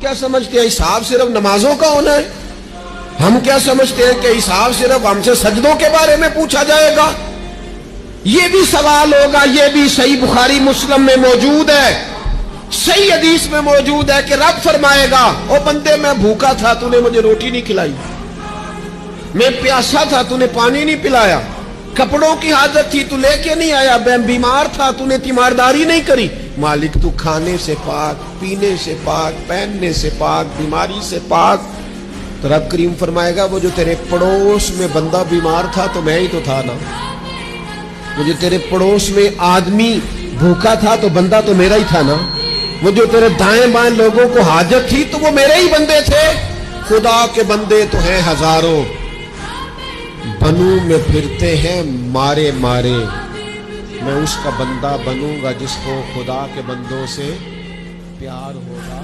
کیا سمجھتے ہیں حساب صرف نمازوں کا ہونا ہے؟ ہم کیا سمجھتے ہیں کہ حساب صرف ہم سے سجدوں کے بارے میں پوچھا جائے گا؟ یہ بھی سوال ہوگا. یہ بھی صحیح بخاری مسلم میں موجود ہے, صحیح حدیث میں موجود ہے کہ رب فرمائے گا او بندے میں بھوکا تھا تو نے مجھے روٹی نہیں کھلائی, میں پیاسا تھا تو نے پانی نہیں پلایا, کپڑوں کی حاجت تھی تو لے کے نہیں آیا, میں بیمار تھا تو نے تیمارداری نہیں کری. مالک تو کھانے سے پاک, پینے سے پاک, پہننے سے پاک, بیماری سے پاک. تو رب کریم فرمائے گا وہ جو تیرے پڑوس میں بندہ بیمار تھا تو میں ہی تو تھا نا, وہ جو تیرے پڑوس میں آدمی بھوکا تھا تو بندہ تو میرا ہی تھا نا, وہ جو تیرے دائیں بائیں لوگوں کو حاجت تھی تو وہ میرے ہی بندے تھے. خدا کے بندے تو ہیں ہزاروں, بنو میں پھرتے ہیں مارے مارے. میں اس کا بندہ بنوں گا جس کو خدا کے بندوں سے پیار ہوگا.